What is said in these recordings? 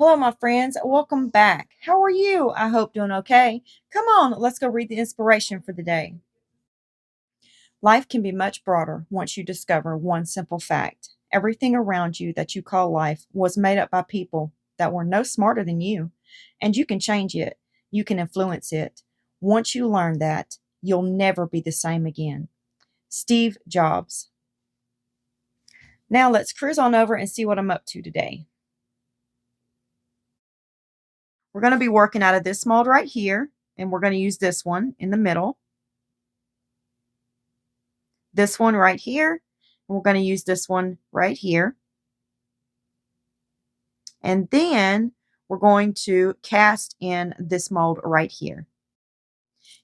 Hello, my friends. Welcome back. How are you? I hope doing okay. Come on, let's go read the inspiration for the day. Life can be much broader once you discover one simple fact. Everything around you that you call life was made up by people that were no smarter than you, and you can change it. You can influence it. Once you learn that, you'll never be the same again. Steve Jobs. Now let's cruise on over and see what I'm up to today. We're going to be working out of this mold right here, and we're going to use this one in the middle. This one right here, and we're going to use this one right here. And then we're going to cast in this mold right here.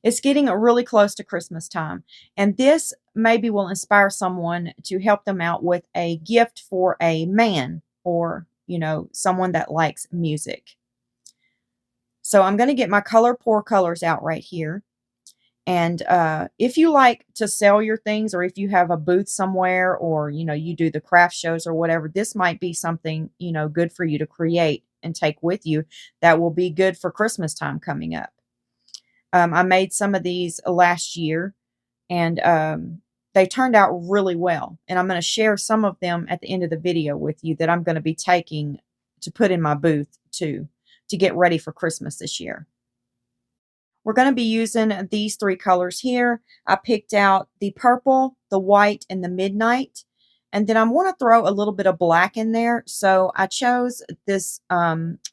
It's getting really close to Christmas time, and this maybe will inspire someone to help them out with a gift for a man or, someone that likes music. So I'm going to get my color pour colors out right here. And if you like to sell your things, or if you have a booth somewhere, or, you do the craft shows or whatever, this might be something, good for you to create and take with you that will be good for Christmas time coming up. I made some of these last year, and they turned out really well. And I'm going to share some of them at the end of the video with you that I'm going to be taking to put in my booth too, to get ready for Christmas this year. We're going to be using these three colors here. I picked out the purple, the white, and the midnight. And then I want to throw a little bit of black in there. So I chose this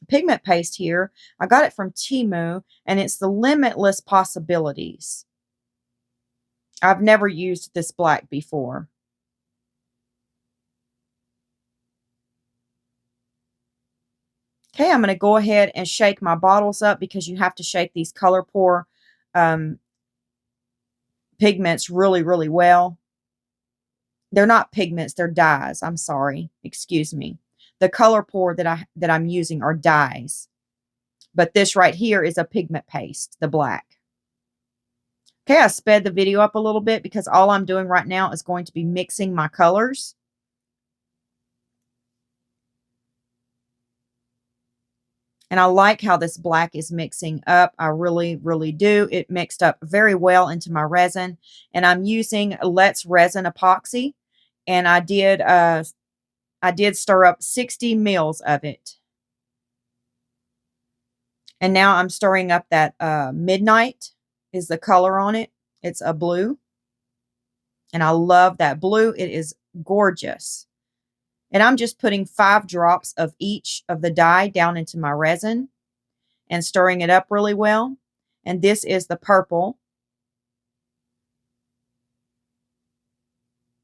pigment paste here. I got it from Temu, and it's the Limitless Possibilities. I've never used this black before. Okay, I'm going to go ahead and shake my bottles up, because you have to shake these color pour pigments really, really well. They're not pigments, they're dyes. I'm sorry. Excuse me. The color pour that I'm using are dyes. But this right here is a pigment paste, the black. Okay, I sped the video up a little bit because all I'm doing right now is going to be mixing my colors. And I like how this black is mixing up. I really, really do. It mixed up very well into my resin. And I'm using Let's Resin Epoxy. And I did stir up 60 mils of it. And now I'm stirring up that midnight is the color on it. It's a blue. And I love that blue. It is gorgeous. And I'm just putting 5 drops of each of the dye down into my resin and stirring it up really well. And this is the purple.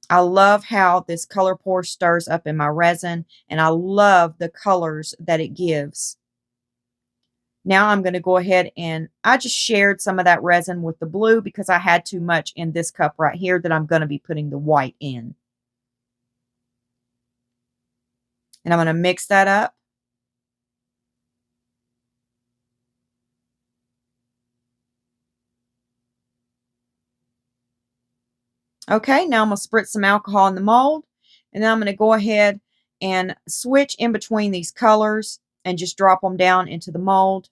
I love how this color pour stirs up in my resin, and I love the colors that it gives. Now I'm going to go ahead, and I just shared some of that resin with the blue because I had too much in this cup right here that I'm going to be putting the white in. And I'm going to mix that up. Okay, now I'm going to spritz some alcohol in the mold, and then I'm going to go ahead and switch in between these colors and just drop them down into the mold.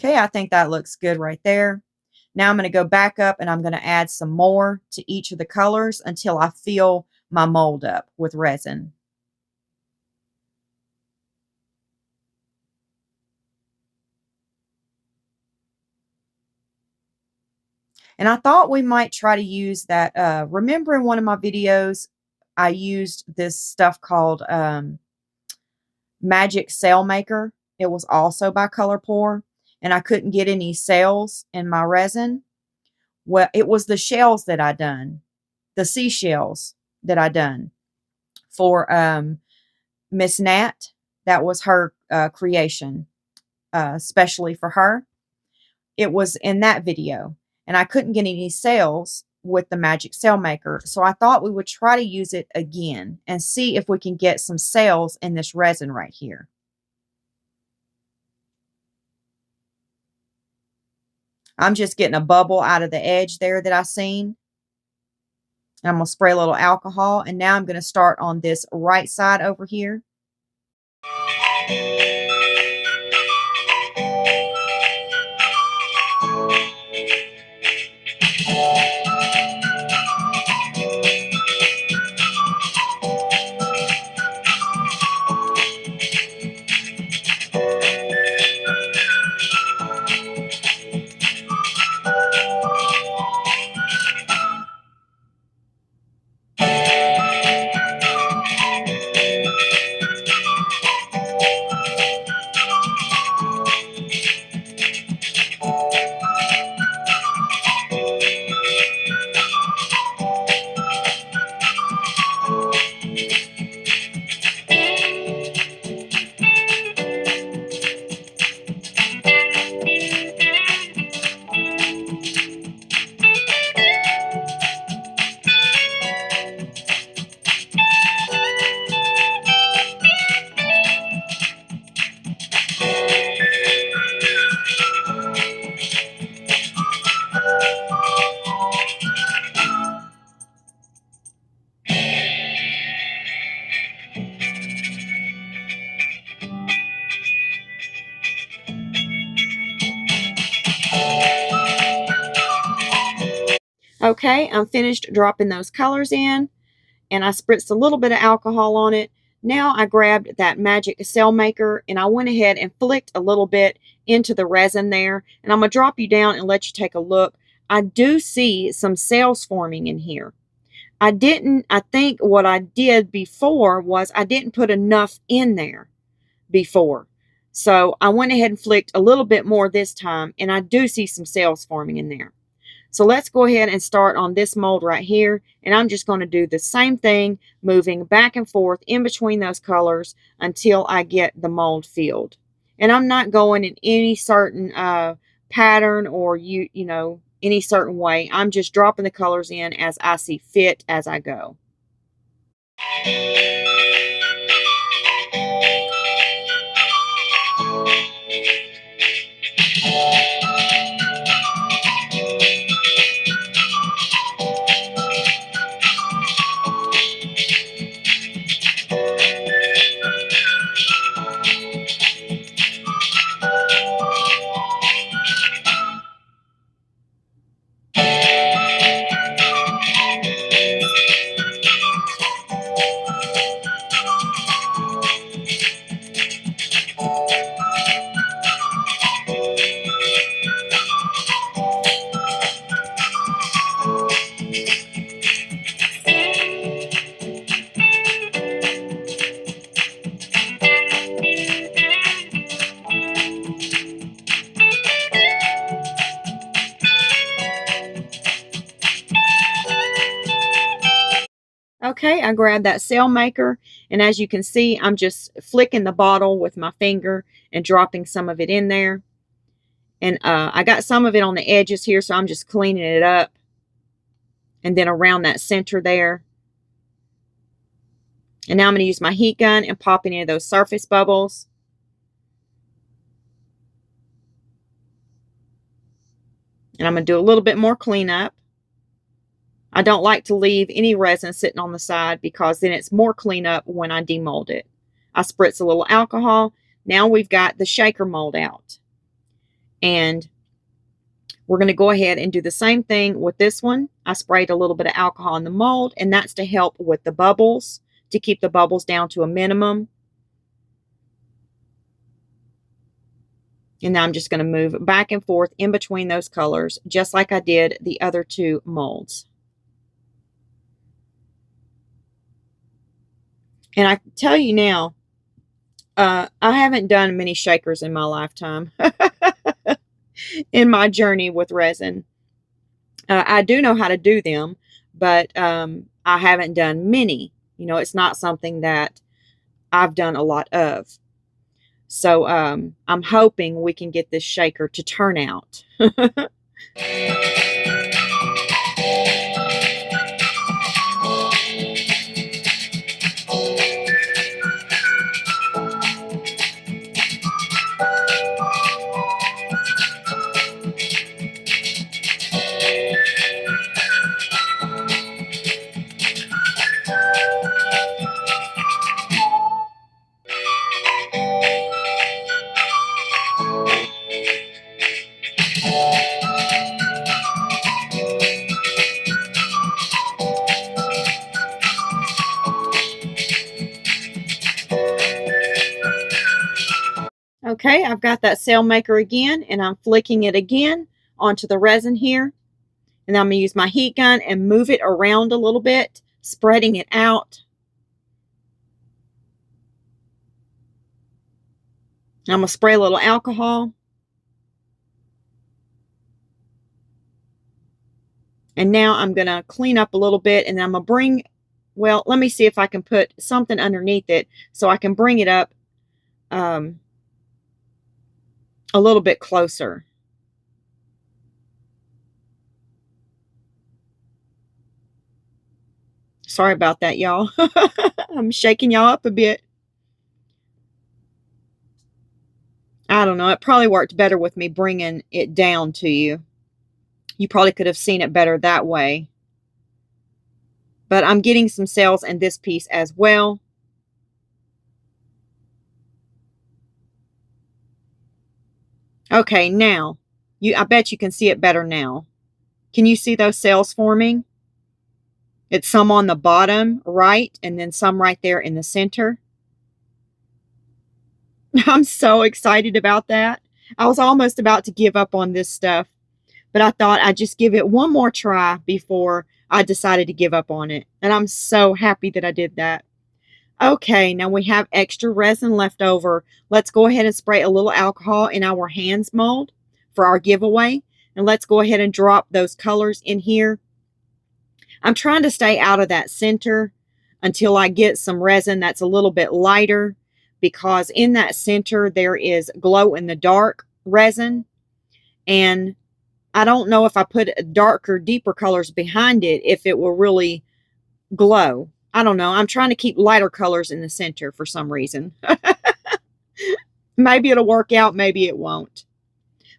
Okay, I think that looks good right there. Now I'm going to go back up, and I'm going to add some more to each of the colors until I fill my mold up with resin. And I thought we might try to use that. Remember in one of my videos, I used this stuff called Magic Sail Maker. It was also by Color Pour, and I couldn't get any sails in my resin. Well, it was the shells that I done, the seashells that I done for Miss Nat. That was her creation, especially for her. It was in that video. and I couldn't get any sales with the Magic Sail Maker. So I thought we would try to use it again and see if we can get some sales in this resin right here. I'm just getting a bubble out of the edge there that I seen. I'm going to spray a little alcohol, and now I'm going to start on this right side over here. Okay, I'm finished dropping those colors in, and I spritzed a little bit of alcohol on it. Now I grabbed that Magic Sail Maker, and I went ahead and flicked a little bit into the resin there. And I'm going to drop you down and let you take a look. I do see some sails forming in here. I think what I did before was I didn't put enough in there before. So I went ahead and flicked a little bit more this time, and I do see some sails forming in there. So let's go ahead and start on this mold right here. And I'm just going to do the same thing, moving back and forth in between those colors until I get the mold filled. And I'm not going in any certain pattern or you know, any certain way. I'm just dropping the colors in as I see fit as I go. Okay, I grabbed that sail maker, and as you can see, I'm just flicking the bottle with my finger and dropping some of it in there. And I got some of it on the edges here, so I'm just cleaning it up. And then around that center there. And now I'm going to use my heat gun and pop any of those surface bubbles. And I'm going to do a little bit more cleanup. I don't like to leave any resin sitting on the side because then it's more cleanup when I demold it. I spritz a little alcohol. Now we've got the shaker mold out. And we're going to go ahead and do the same thing with this one. I sprayed a little bit of alcohol in the mold, and that's to help with the bubbles, to keep the bubbles down to a minimum. And now I'm just going to move back and forth in between those colors, just like I did the other two molds. And I can tell you now, I haven't done many shakers in my lifetime in my journey with resin. I do know how to do them, but I haven't done many. You know, it's not something that I've done a lot of. So I'm hoping we can get this shaker to turn out. Okay, I've got that sail maker again, and I'm flicking it again onto the resin here. And I'm going to use my heat gun and move it around a little bit, spreading it out. I'm going to spray a little alcohol. And now I'm going to clean up a little bit, and I'm going to bring, well, let me see if I can put something underneath it so I can bring it up a little bit closer. Sorry about that, y'all. I'm shaking y'all up a bit. I don't know. It probably worked better with me bringing it down to you. You probably could have seen it better that way. But I'm getting some sails in this piece as well. Okay, now, I bet you can see it better now. Can you see those sails forming? It's some on the bottom right, and then some right there in the center. I'm so excited about that. I was almost about to give up on this stuff, but I thought I'd just give it one more try before I decided to give up on it. And I'm so happy that I did that. Okay, now we have extra resin left over. Let's go ahead and spray a little alcohol in our hands mold for our giveaway. And let's go ahead and drop those colors in here. I'm trying to stay out of that center until I get some resin that's a little bit lighter, because in that center there is glow in the dark resin, and I don't know if I put darker, deeper colors behind it if it will really glow. I don't know. I'm trying to keep lighter colors in the center for some reason. Maybe it'll work out, maybe it won't.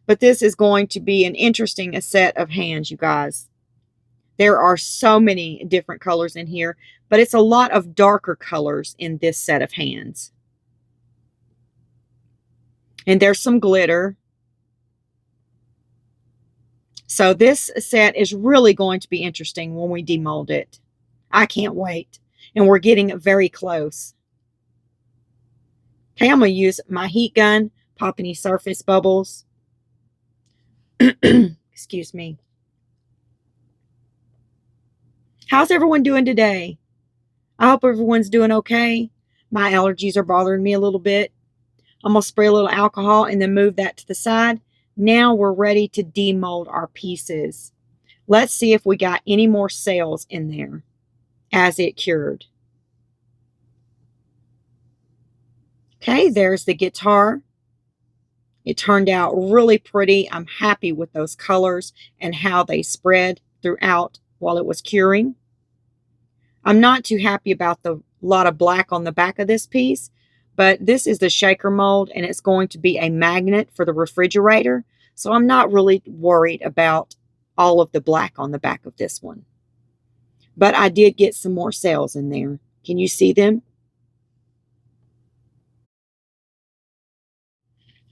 But this is going to be an interesting set of hands, you guys. There are so many different colors in here, but it's a lot of darker colors in this set of hands. And there's some glitter. So this set is really going to be interesting when we demold it. I can't wait. And we're getting very close. Okay, I'm going to use my heat gun, pop any surface bubbles. Excuse me. How's everyone doing today? I hope everyone's doing okay. My allergies are bothering me a little bit. I'm going to spray a little alcohol and then move that to the side. Now we're ready to demold our pieces. Let's see if we got any more sails in there as it cured. Okay, there's the guitar. It turned out really pretty. I'm happy with those colors and how they spread throughout while it was curing. I'm not too happy about the lot of black on the back of this piece, but this is the shaker mold, and it's going to be a magnet for the refrigerator. So I'm not really worried about all of the black on the back of this one. But I did get some more sails in there. Can you see them?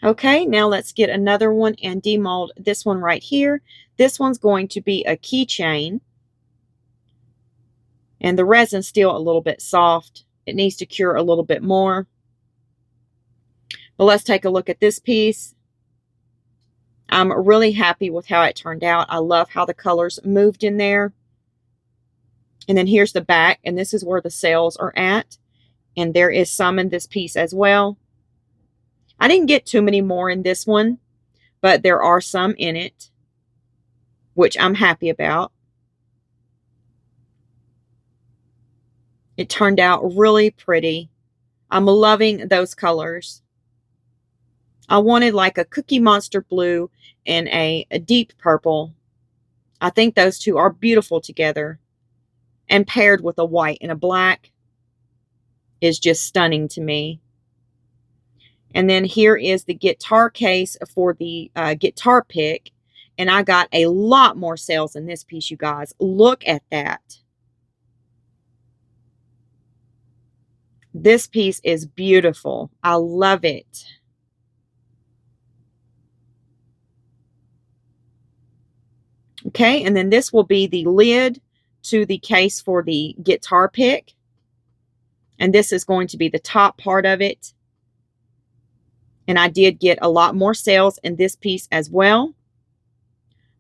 Okay, now let's get another one and demold this one right here. This one's going to be a keychain. And the resin's still a little bit soft. It needs to cure a little bit more. But let's take a look at this piece. I'm really happy with how it turned out. I love how the colors moved in there. And then here's the back, and this is where the sails are at. And there is some in this piece as well. I didn't get too many more in this one, but there are some in it, which I'm happy about. It turned out really pretty. I'm loving those colors. I wanted like a Cookie Monster blue and a deep purple. I think those two are beautiful together. And paired with a white and a black is just stunning to me. And then here is the guitar case for the guitar pick. And I got a lot more sails in this piece, you guys. Look at that. This piece is beautiful. I love it. Okay, and then this will be the lid to the case for the guitar pick. And this is going to be the top part of it. And I did get a lot more sales in this piece as well.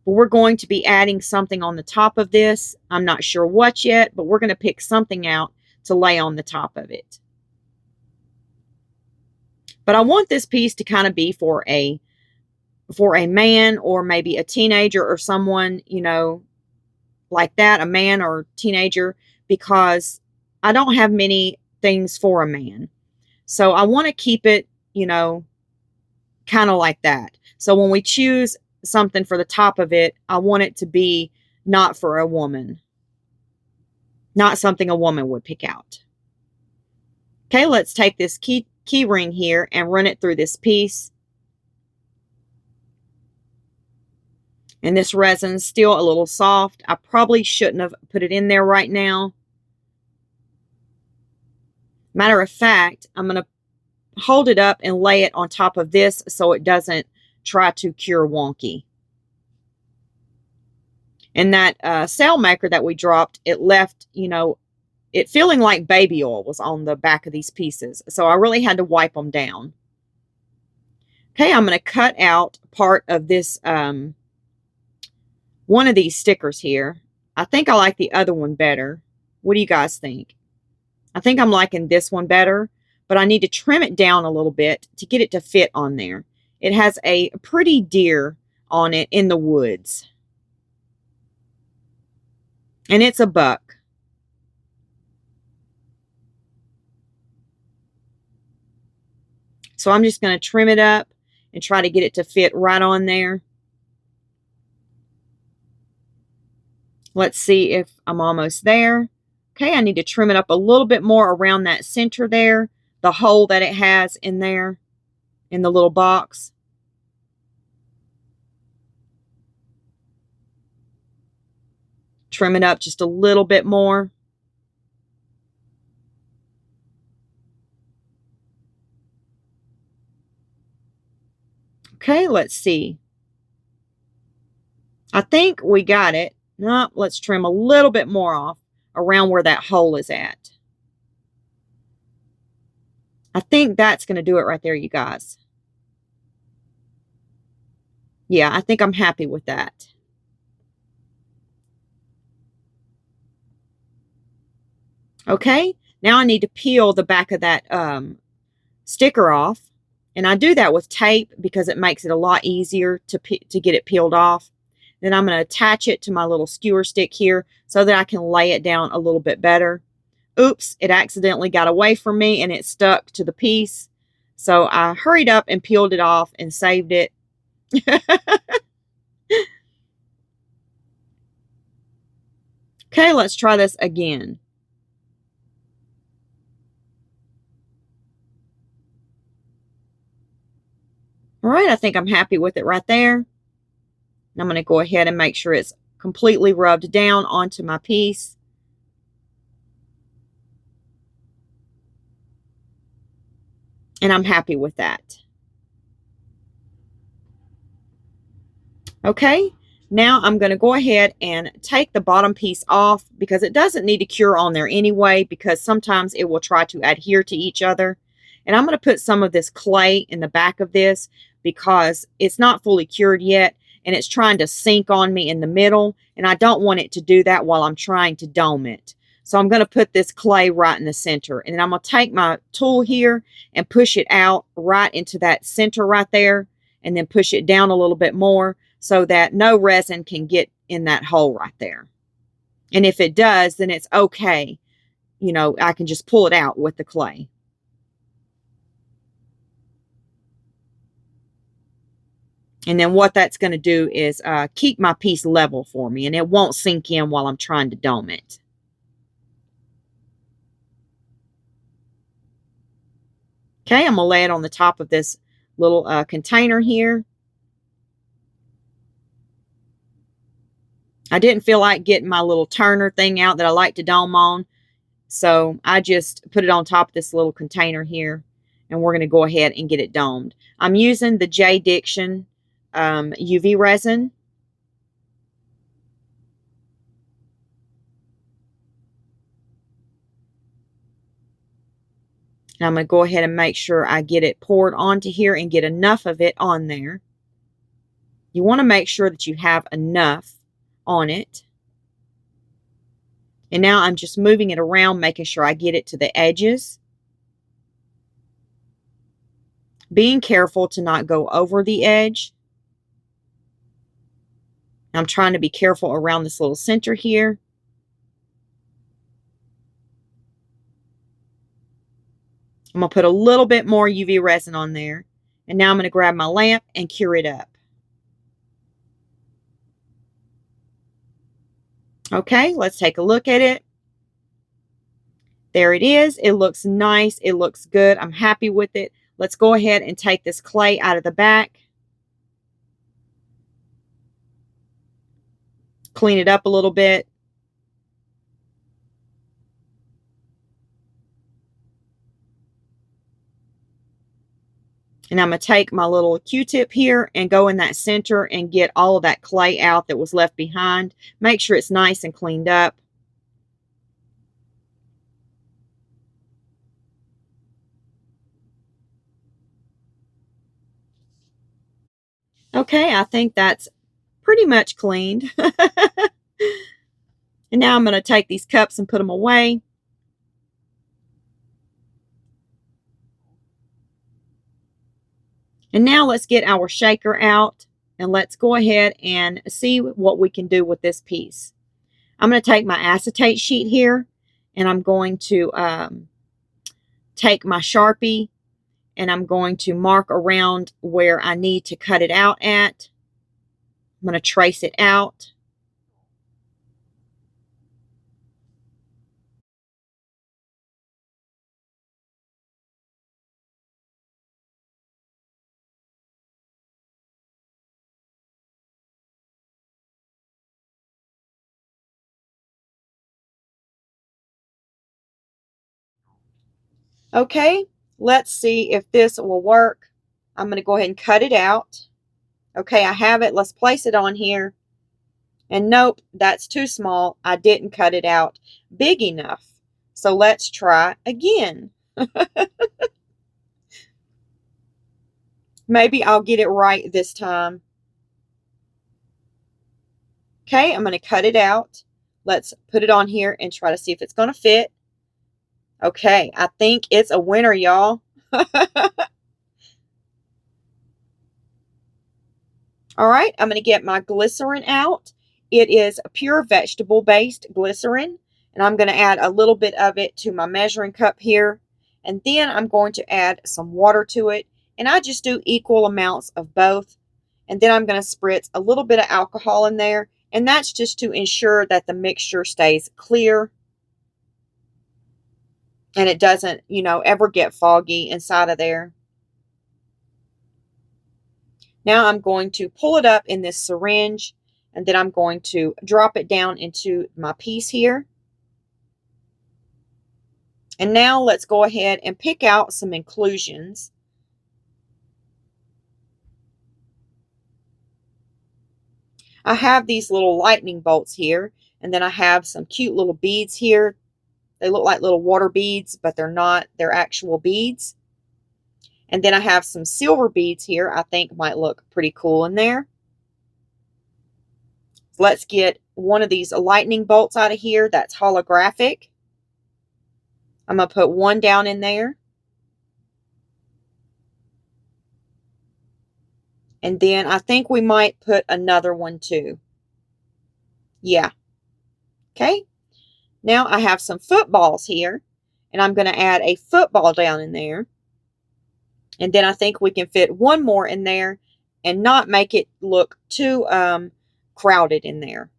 But we're going to be adding something on the top of this. I'm not sure what yet, but we're going to pick something out to lay on the top of it. But I want this piece to kind of be for a man, or maybe a teenager, or someone, you know, like that, a man or teenager, because I don't have many things for a man. So I want to keep it, you know, kind of like that. So when we choose something for the top of it, I want it to be not for a woman. Not something a woman would pick out. Okay, let's take this key ring here and run it through this piece. And this resin's still a little soft. I probably shouldn't have put it in there right now. Matter of fact, I'm going to hold it up and lay it on top of this so it doesn't try to cure wonky. And that sail maker that we dropped, it left, you know, it feeling like baby oil was on the back of these pieces. So I really had to wipe them down. Okay, I'm going to cut out part of this, one of these stickers here. I think I like the other one better. What do you guys think? I think I'm liking this one better, but I need to trim it down a little bit to get it to fit on there. It has a pretty deer on it in the woods. And it's a buck. So I'm just going to trim it up and try to get it to fit right on there. Let's see if I'm almost there. Okay, I need to trim it up a little bit more around that center there, the hole that it has in there, in the little box. Trim it up just a little bit more. Okay, let's see. I think we got it. No, let's trim a little bit more off around where that hole is at. I think that's going to do it right there, you guys. Yeah, I think I'm happy with that. Okay, now I need to peel the back of that sticker off. And I do that with tape because it makes it a lot easier to get it peeled off. Then I'm going to attach it to my little skewer stick here so that I can lay it down a little bit better. Oops, it accidentally got away from me and it stuck to the piece. So I hurried up and peeled it off and saved it. Okay, let's try this again. All right, I think I'm happy with it right there. I'm going to go ahead and make sure it's completely rubbed down onto my piece. And I'm happy with that. Okay, now I'm going to go ahead and take the bottom piece off because it doesn't need to cure on there anyway, because sometimes it will try to adhere to each other. And I'm going to put some of this clay in the back of this because it's not fully cured yet and it's trying to sink on me in the middle, and I don't want it to do that while I'm trying to dome it. So I'm going to put this clay right in the center, and then I'm going to take my tool here and push it out right into that center right there, and then push it down a little bit more so that no resin can get in that hole right there. And if it does, then it's okay. You know, I can just pull it out with the clay. And then what that's going to do is keep my piece level for me, and it won't sink in while I'm trying to dome it. Okay, I'm going to lay it on the top of this little container here. I didn't feel like getting my little turner thing out that I like to dome on, so I just put it on top of this little container here, and we're going to go ahead and get it domed. I'm using the J. Diction UV resin. And I'm going to go ahead and make sure I get it poured onto here and get enough of it on there. You want to make sure that you have enough on it. And now I'm just moving it around, making sure I get it to the edges. Being careful to not go over the edge. I'm trying to be careful around this little center here. I'm going to put a little bit more UV resin on there. And now I'm going to grab my lamp and cure it up. Okay, let's take a look at it. There it is. It looks nice. It looks good. I'm happy with it. Let's go ahead and take this clay out of the back. Clean it up a little bit. And I'm going to take my little Q-tip here and go in that center and get all of that clay out that was left behind. Make sure it's nice and cleaned up. Okay, I think that's pretty much cleaned. And now I'm going to take these cups and put them away. And now let's get our shaker out and let's go ahead and see what we can do with this piece. I'm going to take my acetate sheet here and I'm going to take my Sharpie and I'm going to mark around where I need to cut it out at. I'm going to trace it out. Okay, let's see if this will work. I'm going to go ahead and cut it out. Okay, I have it. Let's place it on here. And nope, that's too small. I didn't cut it out big enough. So let's try again. Maybe I'll get it right this time. Okay, I'm going to cut it out. Let's put it on here and try to see if it's going to fit. Okay, I think it's a winner, y'all. All right, I'm going to get my glycerin out. It is a pure vegetable-based glycerin, and I'm going to add a little bit of it to my measuring cup here. And then I'm going to add some water to it, and I just do equal amounts of both. And then I'm going to spritz a little bit of alcohol in there, and that's just to ensure that the mixture stays clear and it doesn't, you know, ever get foggy inside of there. Now I'm going to pull it up in this syringe, and then I'm going to drop it down into my piece here. And now let's go ahead and pick out some inclusions. I have these little lightning bolts here, and then I have some cute little beads here. They look like little water beads, but they're not. They're actual beads. And then I have some silver beads here I think might look pretty cool in there. Let's get one of these lightning bolts out of here that's holographic. I'm going to put one down in there. And then I think we might put another one too. Yeah. Okay. Now I have some footballs here, and I'm going to add a football down in there. And then I think we can fit one more in there and not make it look too crowded in there.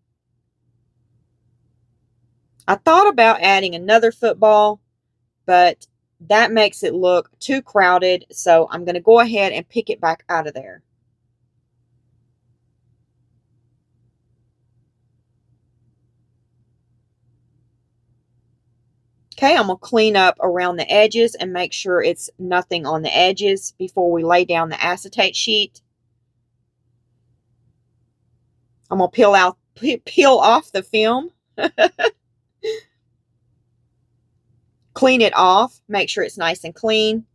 I thought about adding another football, but that makes it look too crowded. So I'm going to go ahead and pick it back out of there. Okay, I'm going to clean up around the edges and make sure it's nothing on the edges before we lay down the acetate sheet. I'm going to peel off the film. clean it off, make sure it's nice and clean,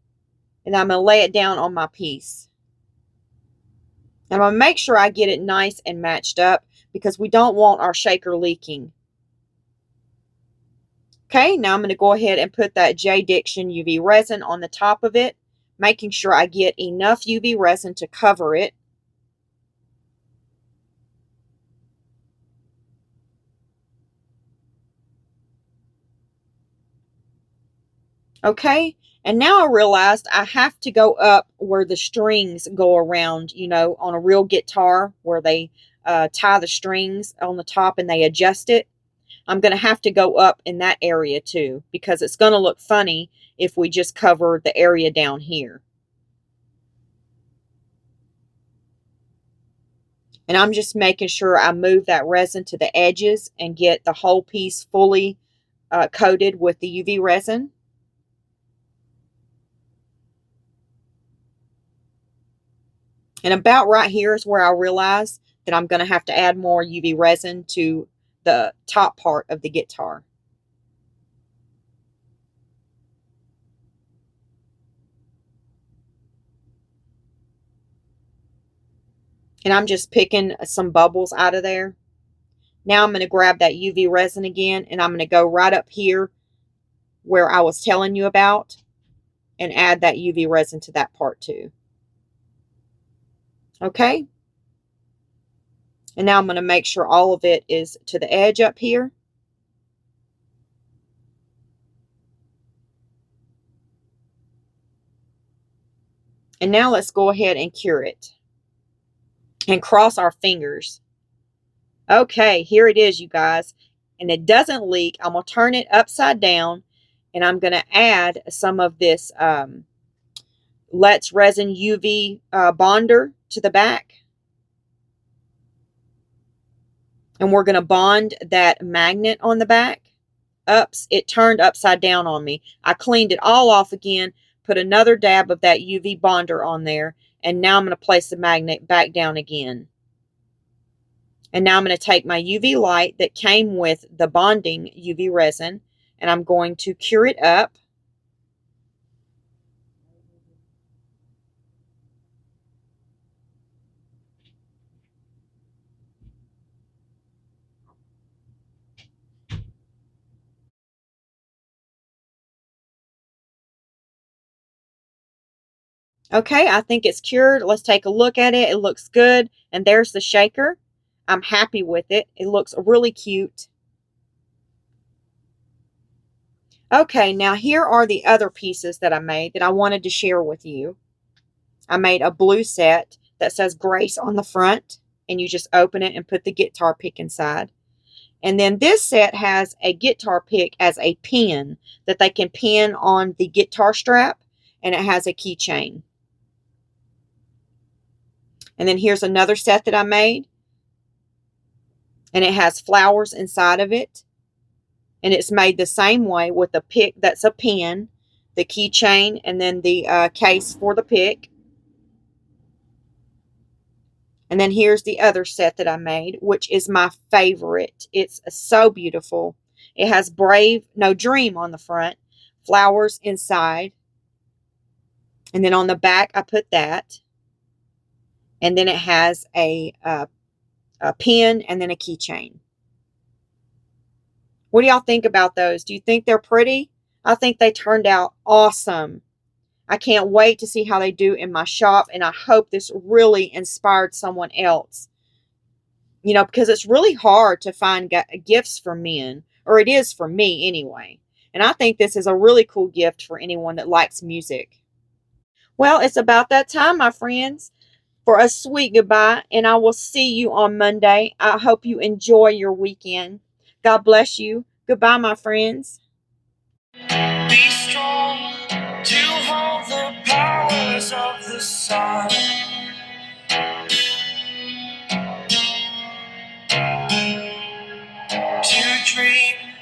and I'm going to lay it down on my piece. And I'm going to make sure I get it nice and matched up because we don't want our shaker leaking. Okay, now I'm going to go ahead and put that J Diction UV resin on the top of it, making sure I get enough UV resin to cover it. Okay, and now I realized I have to go up where the strings go around, you know, on a real guitar where they tie the strings on the top and they adjust it. I'm going to have to go up in that area too because it's going to look funny if we just cover the area down here. And I'm just making sure I move that resin to the edges and get the whole piece fully coated with the UV resin. And about right here is where I realize that I'm going to have to add more UV resin to the top part of the guitar. And I'm just picking some bubbles out of there. Now I'm going to grab that UV resin again, and I'm going to go right up here where I was telling you about and add that UV resin to that part too. Okay. And now I'm going to make sure all of it is to the edge up here. And now let's go ahead and cure it and cross our fingers. Okay, here it is, you guys. And it doesn't leak. I'm going to turn it upside down, and I'm going to add some of this Let's Resin UV bonder to the back. And we're going to bond that magnet on the back. Oops, it turned upside down on me. I cleaned it all off again, put another dab of that UV bonder on there, and now I'm going to place the magnet back down again. And now I'm going to take my UV light that came with the bonding UV resin, and I'm going to cure it up. Okay, I think it's cured. Let's take a look at it. It looks good. And there's the shaker. I'm happy with it. It looks really cute. Okay, now here are the other pieces that I made that I wanted to share with you. I made a blue set that says Grace on the front, and you just open it and put the guitar pick inside. And then this set has a guitar pick as a pin that they can pin on the guitar strap, and it has a keychain. And then here's another set that I made, and it has flowers inside of it. And it's made the same way with a pick that's a pin, the keychain, and then the case for the pick. And then here's the other set that I made, which is my favorite. It's so beautiful. It has Dream on the front, flowers inside. And then on the back, I put that. And then it has a pin and then a keychain. What do y'all think about those? Do you think they're pretty? I think they turned out awesome. I can't wait to see how they do in my shop, and I hope this really inspired someone else. You know, because it's really hard to find gifts for men, or it is for me anyway. And I think this is a really cool gift for anyone that likes music. Well, it's about that time, my friends, for a sweet goodbye, and I will see you on Monday. I hope you enjoy your weekend. God bless you. Goodbye, my friends. Be strong to hold the powers of the sun, to dream